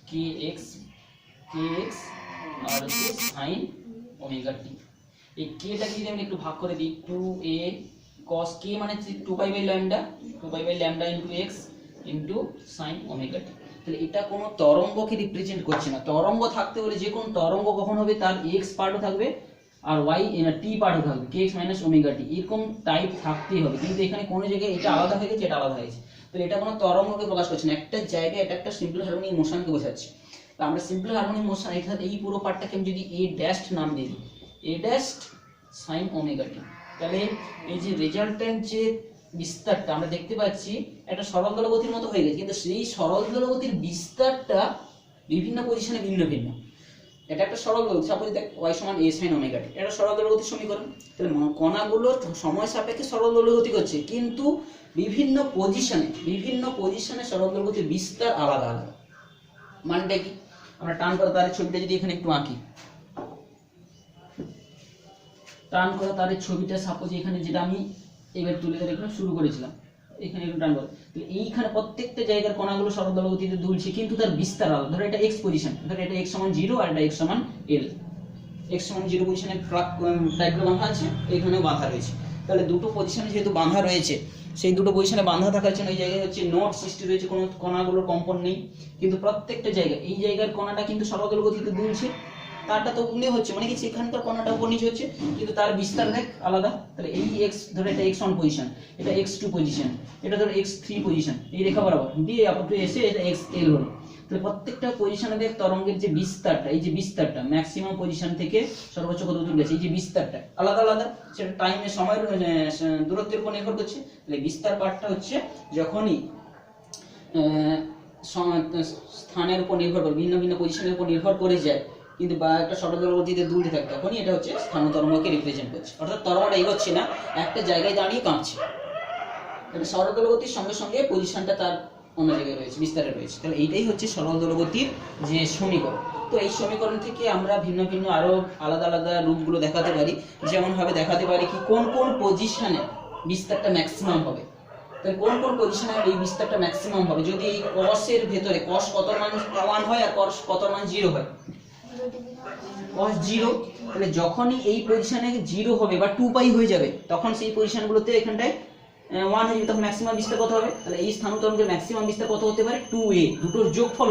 kx আর হচ্ছে sin ওমেগা t। এই kটাকে যদি আমি একটু ভাগ করে দিই, 2a cos k মানে 2 pi by lambda, 2 pi by lambda into x into sin ওমেগা t। তাহলে এটা কোনো তরঙ্গকে রিপ্রেজেন্ট করছে না, তরঙ্গ থাকতে হলে যে কোন তরঙ্গ কখন হবে তার x পার্টও থাকবে আর y t পার্টও থাকবে, kx মাইনাস ওমেগা t, এরকম টাইপ থাকতেই হবে। কিন্তু এখানে কোনো জায়গায় এটা আলাদা হয়ে গেছে, এটা আলাদা হয়ে গেছে, তো এটা কোনো তরঙ্গকে প্রকাশ করছে না, একটা জায়গায় এটা একটা সিম্পল হারমোনিক মোশনকে বোঝাচ্ছে। তো আমরা সিম্পল হারমোনিক মোশন এই পুরো পার্টটাকে আমি যদি a ড্যাশড নাম দিই, a ড্যাশড sin ওমেগা t, তাহলে এই যে রেজাল্টেন্ট যে বিস্তারটা আমরা দেখতে পাচ্ছি একটা সরল দলগতির মতো হয়ে গেছে, কিন্তু সেই সরল দলগতির বিস্তারটা বিভিন্ন পজিশনে ভিন্ন ভিন্ন। এটা একটা সরল দলগতি, সাপোজ দেখ y সমান a sin ওমেগা t, এটা সরল দলগতির সমীকরণ। তাহলে কণাগুলো সময় সাপেক্ষে সরল দলগতি করছে, কিন্তু বিভিন্ন পজিশনে সরল দলগতির বিস্তার আলাদা আলাদা। মানটা কি, আমরা টান করা তারের ছবিটা যদি এখানে একটু আঁকি, টান করা তারের ছবিটা সাপোজ এখানে যেটা আমি এবার তুলে ধরে এখানে শুরু করেছিলাম, এখানে একটু টান করো, তো এইখানে প্রত্যেকটা জায়গার কণাগুলো সরল দলগতিতে দুলছে, কিন্তু তার বিস্তার আলাদা। ধরো এটা x পজিশন, ধরো এটা x সমান 0 আর এটা x সমান l, x সমান 0 পজিশনে ডায়াগ্রাম বাঁধা আছে, এখানেও বাঁধা রয়েছে। তাহলে দুটো পজিশনে যেহেতু বাঁধা রয়েছে, সেই দুটো পজিশনে বাঁধা থাকার জন্য এই জায়গায় হচ্ছে নোট সৃষ্টি রয়েছে, কোনো কণাগুলোর কম্পন নেই, কিন্তু প্রত্যেকটা জায়গায় এই জায়গার কণাটা কিন্তু সরল দলগতিতে দুলছে, তারটা তো উনি হচ্ছে মানে কি সেখানকার কণাটা উপর নিচে হচ্ছে, কিন্তু তার বিস্তার দেখ আলাদা। তাহলে এই x ধরে এটা x1 পজিশন, এটা x2 পজিশন, এটা ধরে x3 পজিশন, এই রেখা বরাবর দিয়ে আপাতত এসে এটা xl হলো। তাহলে প্রত্যেকটা পজিশনে দেখ তরঙ্গের যে বিস্তারটা, এই যে বিস্তারটা ম্যাক্সিমাম পজিশন থেকে সর্বোচ্চ কত দূর গেছে, এই যে বিস্তারটা আলাদা আলাদা, সেটা টাইমে সময়ের দূরত্বের উপর নির্ভর করছে। তাহলে বিস্তার পার্টটা হচ্ছে যখনই স্থানের উপর নির্ভর করে, ভিন্ন ভিন্ন পজিশনের উপর নির্ভর করে যায়, কিন্তু বা একটা সরল দলগতিতে দুলতে থাকে, তখনই এটা হচ্ছে স্থান তরঙ্গকে রিপ্রেজেন্ট করছে, অর্থাৎ তরঙ্গটা এগোচ্ছে না, একটা জায়গায় দাঁড়িয়ে কাঁপছে। এটা সরল দলগতির সঙ্গে সঙ্গে পজিশনটা তার অন্য জায়গায় রয়েছে, বিস্তারে রয়েছে। তাহলে এইটাই হচ্ছে সরল দলগতির যে সমীকরণ। তো এই সমীকরণ থেকে আমরা ভিন্ন ভিন্ন আরো আলাদা আলাদা রূপগুলো দেখাতে পারি, যেমন ভাবে দেখাতে পারি কি কোন কোন পজিশনে বিস্তারটা ম্যাক্সিমাম হবে। তাহলে কোন কোন পজিশনে এই বিস্তারটা ম্যাক্সিমাম হবে, যদি এই cos এর ভেতরে cos কত মান 1 হয় আর cos কত মান 0 হয়, cos 0, তাহলে যখনই এই পজিশনে 0 হবে বা 2 পাই হয়ে যাবে, তখন সেই পজিশনগুলোতে এখানটায় 1 হয়ে যাবে, তখন ম্যাক্সিমাম বিস্তার কত হবে, তাহলে এই স্থান তরঙ্গের ম্যাক্সিমাম বিস্তার কত হতে পারে 2a, দুটোর যোগফল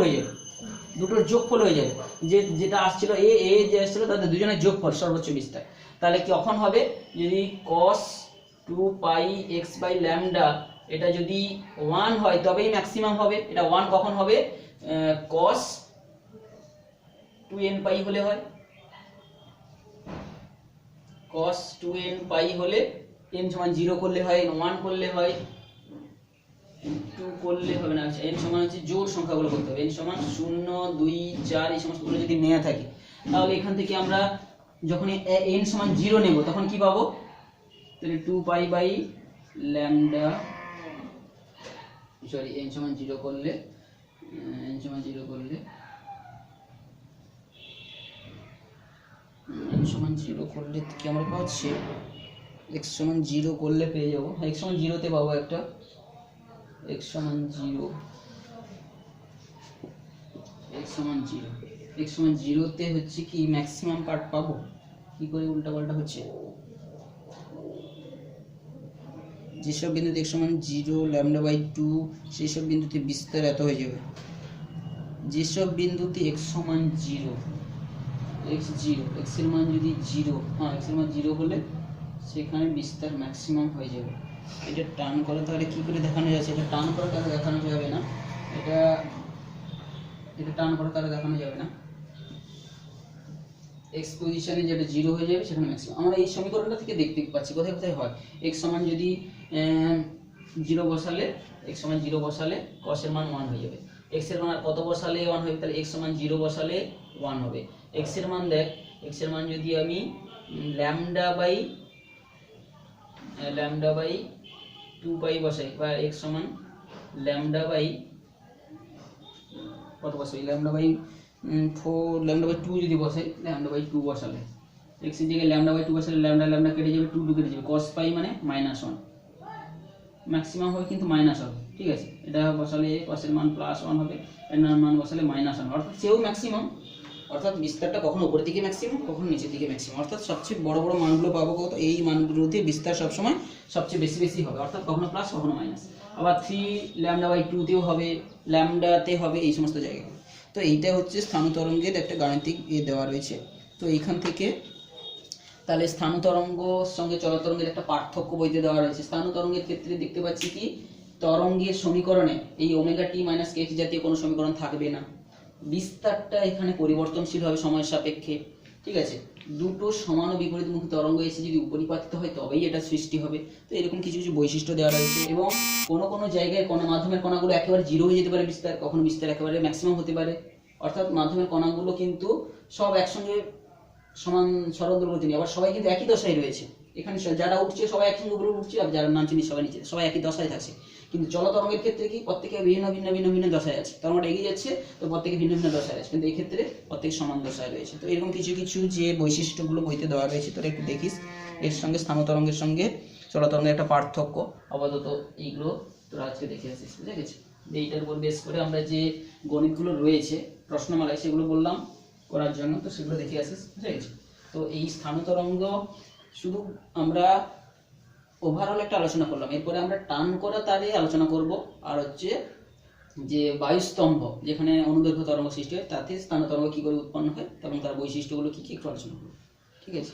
হয়ে যাবে, যে যেটা আসছিল a যে আসছিল তাদের দুজনের যোগফল সর্বোচ্চ বিস্তার। তাহলে কখন হবে, যদি cos 2 pi x by lambda এটা যদি 1 হয় তবেই ম্যাক্সিমাম হবে। এটা 1 কখন হবে, cos 2n পাই হলে হয়, cos 2n পাই হলে n সমান 0 করলে হয়, 1 করলে হয়, টু করলে হবে না, n সমান হচ্ছে জোড় সংখ্যাগুলো করতে হবে, n সমান 0 2 4 এই সমস্তগুলো যদি নেওয়া থাকে তাহলে এখান থেকে আমরা যখন n সমান 0 নেব তখন কি পাবো, তাহলে 2 pi by lambda, sorry n সমান 0 করলে n সমান 0 করলে কি আমরা পাচ্ছি x সমান 0 করলে পেয়ে যাবো, x সমান 0 তে পাবো একটা x সমান 0, x সমান 0 তে হচ্ছে কি ম্যাক্সিমাম পার্ট পাবো, কি করে উল্টা পাল্টা হচ্ছে, যেসব বিন্দুতে x সমান 0 ল্যামডা বাই 2 সেই সব বিন্দুতে বিস্তার এত হয়ে যাবে, যেসব বিন্দুতে x সমান 0 x এর মান যদি 0, হ্যাঁ x এর মান 0 হলে সেখানে বিস্তার ম্যাক্সিমাম হয়ে যাবে। এটা টার্ন করা তাহলে কি করে দেখানো যাচ্ছে, এটা টার্ন করা তাহলে দেখানো যাবে না, এটা টার্ন করা তাহলে দেখানো যাবে না, x পজিশনে যেটা 0 হয়ে যাবে সেখানে ম্যাক্সিমাম। আমরা এই সমীকরণটা থেকে দেখতে পাচ্ছি কোথায় কোথায় হয়, x সমান যদি 0 বসালে x সমান 0 বসালে cos এর মান 1 হয়ে যাবে, x এর মান কত বসালে 1 হবে, তাহলে x সমান 0 বসালে 1 হবে। x এর মান দেখ, x এর মান যদি আমি ল্যামডা বাই 2 পাই বসাই, বা x সমান ল্যামডা বাই কত বসাই, ল্যামডা বাই 2 যদি বসাই, ল্যামডা বাই 2 বসালে x এর জায়গায় ল্যামডা বাই 2 বসালে ল্যামডা কেটে যাবে, 2 কেটে যাবে, cos পাই মানে -1, ম্যাক্সিমাম হবে কিন্তু মাইনাস হবে, ঠিক আছে। এটা বসালে cos এর মান +1 হবে, এর মান বসালে -1, অর্থাৎ সেও ম্যাক্সিমাম, অর্থাৎ বিস্তারটা কখনো উপরের দিকে ম্যাক্সিমাম কখনো নিচের দিকে ম্যাক্সিমাম, অর্থাৎ সবচেয়ে বড় মানগুলো পাবো কত, এই মানগুলোতে বিস্তার সবসময় সবচেয়ে বেশি হবে, অর্থাৎ কখনো প্লাস কখনো মাইনাস। আবার 3 ল্যামডা বাই 2 তেও হবে, ল্যামডাতে হবে, এই সমস্ত জায়গায়। তো এইটা হচ্ছে স্থান তরঙ্গের একটা গাণিতিক দেওয়া রয়েছে। তো এইখান থেকে তাহলে স্থান তরঙ্গের সঙ্গে চল তরঙ্গের একটা পার্থক্য বইতে দেওয়া রয়েছে। স্থান তরঙ্গের ক্ষেত্রে দেখতে পাচ্ছি কি তরঙ্গের সমীকরণে এই ওমেগা টি মাইনাস কে জাতীয় কোনো সমীকরণ থাকবে না, বিস্তারটা এখানে পরিবর্তনশীল হবে সময়ের সাপেক্ষে, ঠিক আছে। দুটো সমান ও বিপরীতমুখী তরঙ্গ এসে যদি উপরিপাতিত হয় তবেই এটা সৃষ্টি হবে। তো এরকম কিছু কিছু বৈশিষ্ট্য দেওয়া রয়েছে, এবং কোনো জায়গায় মাধ্যমের কণাগুলো একেবারে 0 হয়ে যেতে পারে বিস্তার, কখনো বিস্তার একেবারে ম্যাক্সিমাম হতে পারে, অর্থাৎ মাধ্যমের কণাগুলো কিন্তু সব একসঙ্গে সমান সরল দূরত্ব নিয়ে, আবার সবাই কিন্তু একই দশায় রয়েছে, এখানে যারা উঠছে সবাই একসঙ্গে উপরে উঠছে, আর যারা নামছে সবাই নিচে, সবাই একই দশায় থাকছে। কিন্তু চল তরঙ্গের ক্ষেত্রে কি প্রত্যেকে ভিন্ন দশায় আছে, তরঙ্গটা এগিয়ে যাচ্ছে তো প্রত্যেকে ভিন্ন দশায় আছে, কিন্তু এই ক্ষেত্রে প্রত্যেক সমান দশায় রয়েছে। তো এরকম কিছু কিছু যে বৈশিষ্ট্যগুলো বইতে দেওয়া রয়েছে তোরা একটু দেখিস, এর সঙ্গে স্থান তরঙ্গের সঙ্গে চল তরঙ্গের একটা পার্থক্য আপাতত এইগুলো তোরা আজকে দেখে আসিস, বুঝে গেছে। এইটার উপর বেস করে আমরা যে গণিতগুলো রয়েছে প্রশ্নমালায় সেগুলো বললাম করার জন্য, তো সেগুলো দেখে আসিস, বুঝে গেছে। তো এই স্থান তরঙ্গ শুধু আমরা ওভারঅল একটা আলোচনা করলাম, এরপরে আমরা টান করা তারে আলোচনা করব, আর হচ্ছে যে বায়ুস্তম্ভ যেখানে অনুদৈর্ঘ্য তরঙ্গ সৃষ্টি হয় তাতে স্থান তরঙ্গ কি করে উৎপন্ন হয় এবং তার বৈশিষ্ট্যগুলো কি কি একটু আলোচনা করব, ঠিক আছে।